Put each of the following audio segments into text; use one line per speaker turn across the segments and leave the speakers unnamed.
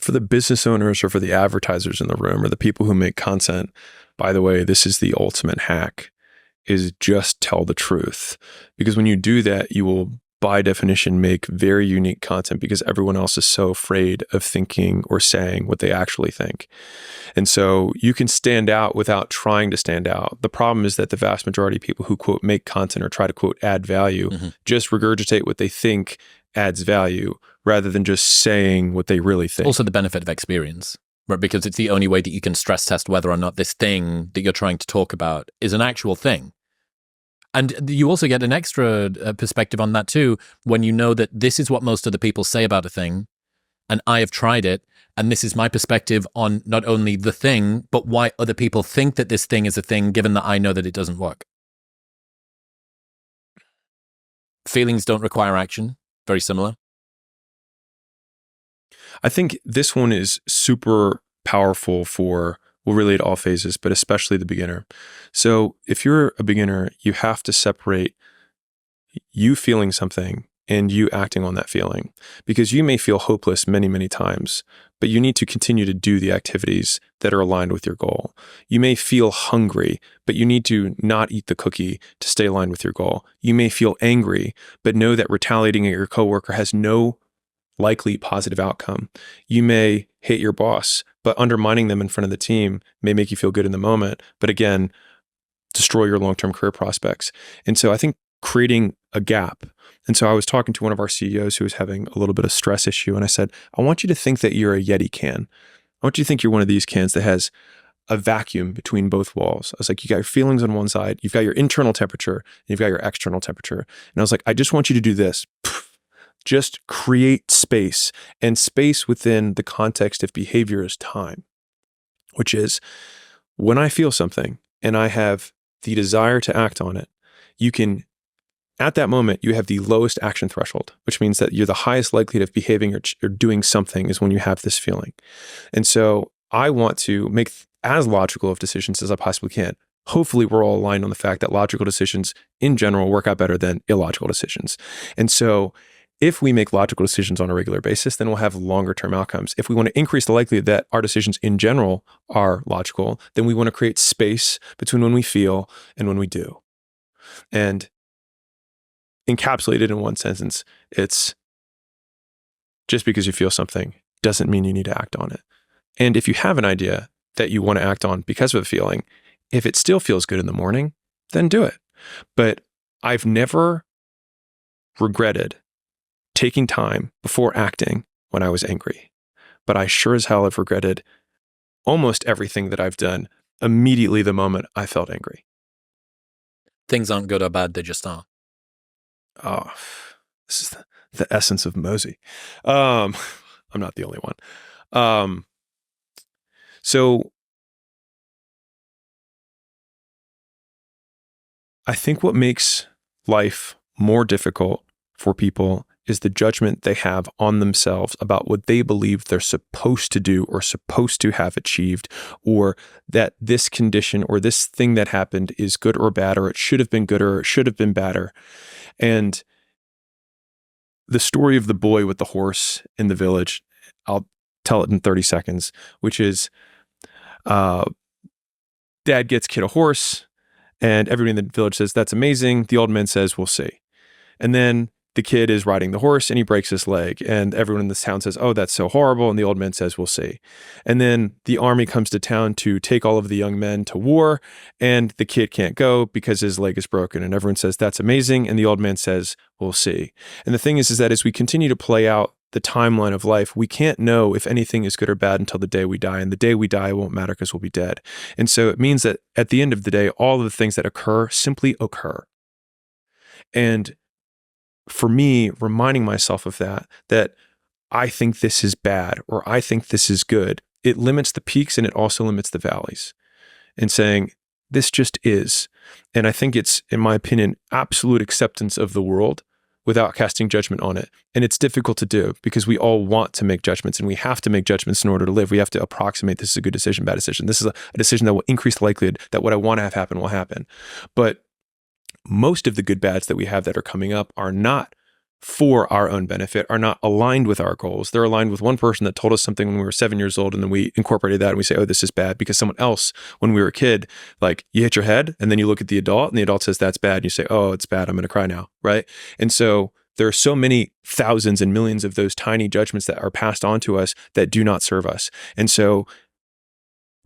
For the business owners or for the advertisers in the room or the people who make content, by the way, this is the ultimate hack, is just tell the truth. Because when you do that, you will by definition make very unique content because everyone else is so afraid of thinking or saying what they actually think. And so you can stand out without trying to stand out. The problem is that the vast majority of people who quote make content or try to quote add value just regurgitate what they think adds value rather than just saying what they really think.
Also the benefit of experience, right? Because it's the only way that you can stress test whether or not this thing that you're trying to talk about is an actual thing. And you also get an extra perspective on that too, when you know that this is what most of the people say about a thing, and I have tried it, and this is my perspective on not only the thing, but why other people think that this thing is a thing, given that I know that it doesn't work. Feelings don't require action. Very similar.
I think this one is super powerful for, will relate to all phases, but especially the beginner. So if you're a beginner, you have to separate you feeling something and you acting on that feeling, because you may feel hopeless many, many times, but you need to continue to do the activities that are aligned with your goal. You may feel hungry, but you need to not eat the cookie to stay aligned with your goal. You may feel angry, but know that retaliating at your coworker has no likely positive outcome. You may hate your boss, but undermining them in front of the team may make you feel good in the moment, but again, destroy your long-term career prospects. And so I think creating a gap. And so I was talking to one of our CEOs who was having a little bit of stress issue. And I said, I want you to think that you're a Yeti can. I want you to think you're one of these cans that has a vacuum between both walls. I was like, you got your feelings on one side, you've got your internal temperature, and you've got your external temperature. And I was like, I just want you to do this. Just create space, and space within the context of behavior is time, which is when I feel something and I have the desire to act on it, you can, at that moment, you have the lowest action threshold, which means that you're the highest likelihood of behaving or doing something is when you have this feeling. And so I want to make as logical of decisions as I possibly can. Hopefully we're all aligned on the fact that logical decisions in general work out better than illogical decisions. And so if we make logical decisions on a regular basis, then we'll have longer term outcomes. If we want to increase the likelihood that our decisions in general are logical, then we want to create space between when we feel and when we do. And encapsulated in one sentence, it's just because you feel something doesn't mean you need to act on it. And if you have an idea that you want to act on because of a feeling, if it still feels good in the morning, then do it. But I've never regretted taking time before acting when I was angry. But I sure as hell have regretted almost everything that I've done immediately the moment I felt angry.
Things aren't good or bad, they just are.
Oh, this is the essence of Mosey. I'm not the only one. So I think what makes life more difficult for people is the judgment they have on themselves about what they believe they're supposed to do or supposed to have achieved, or that this condition or this thing that happened is good or bad, or it should have been good or it should have been badder. And the story of the boy with the horse in the village, I'll tell it in 30 seconds, which is dad gets kid a horse and everybody in the village says, that's amazing. The old man says, we'll see. And then the kid is riding the horse and he breaks his leg, and everyone in this town says, oh, that's so horrible. And the old man says, we'll see. And then the army comes to town to take all of the young men to war, and the kid can't go because his leg is broken. And everyone says, that's amazing. And the old man says, we'll see. And the thing is that as we continue to play out the timeline of life, we can't know if anything is good or bad until the day we die. And the day we die won't matter because we'll be dead. And so it means that at the end of the day, all of the things that occur simply occur. And for me, reminding myself of that I think this is bad or I think this is good, it limits the peaks and it also limits the valleys. And saying, this just is. And I think it's, in my opinion, absolute acceptance of the world without casting judgment on it. And it's difficult to do because we all want to make judgments, and we have to make judgments in order to live. We have to approximate, this is a good decision, bad decision. This is a decision that will increase the likelihood that what I want to have happen will happen. But most of the good bads that we have that are coming up are not for our own benefit are not aligned with our goals. They're aligned with one person that told us something when we were 7 years old, and then we incorporated that and we say, oh, this is bad, because someone else, when we were a kid, like you hit your head and then you look at the adult and the adult says that's bad. And you say, oh, it's bad. I'm going to cry now. Right. And so there are so many thousands and millions of those tiny judgments that are passed on to us that do not serve us. And so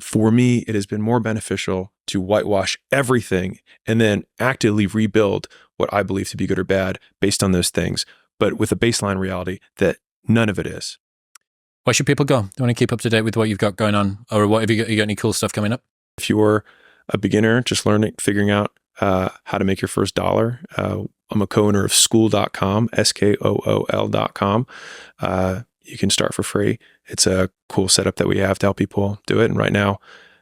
for me, it has been more beneficial to whitewash everything and then actively rebuild what I believe to be good or bad based on those things, but with a baseline reality that none of it is.
Where should people go? Do you want to keep up to date with what you've got going on? Or what have you got any cool stuff coming up?
If you're a beginner, just learning, figuring out how to make your first dollar, I'm a co-owner of Skool.com, Skool.com. You can start for free. It's a cool setup that we have to help people do it. And right now,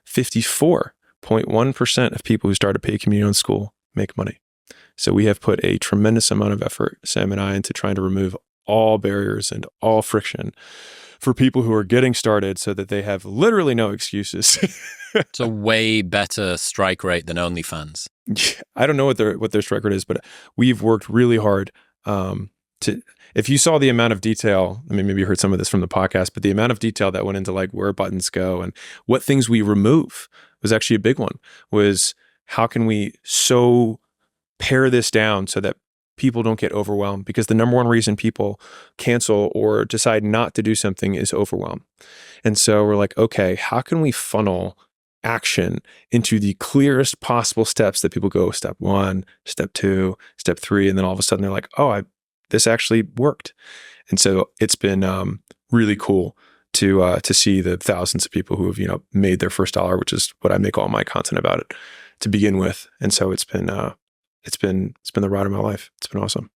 54.1% of people who start a paid community on Skool make money. So we have put a tremendous amount of effort, Sam and I, into trying to remove all barriers and all friction for people who are getting started so that they have literally no excuses.
It's a way better strike rate than OnlyFans.
I don't know what their strike rate is, but we've worked really hard to. If you saw the amount of detail, I mean, maybe you heard some of this from the podcast, but the amount of detail that went into like where buttons go and what things we remove was actually a big one. Was how can we so pare this down so that people don't get overwhelmed? Because the number one reason people cancel or decide not to do something is overwhelm. And so we're like, okay, how can we funnel action into the clearest possible steps that people go step 1, step 2, step 3, and then all of a sudden they're like, oh, this actually worked. And so it's been really cool to see the thousands of people who have made their first dollar, which is what I make all my content about it to begin with. And so it's been the ride of my life. It's been awesome.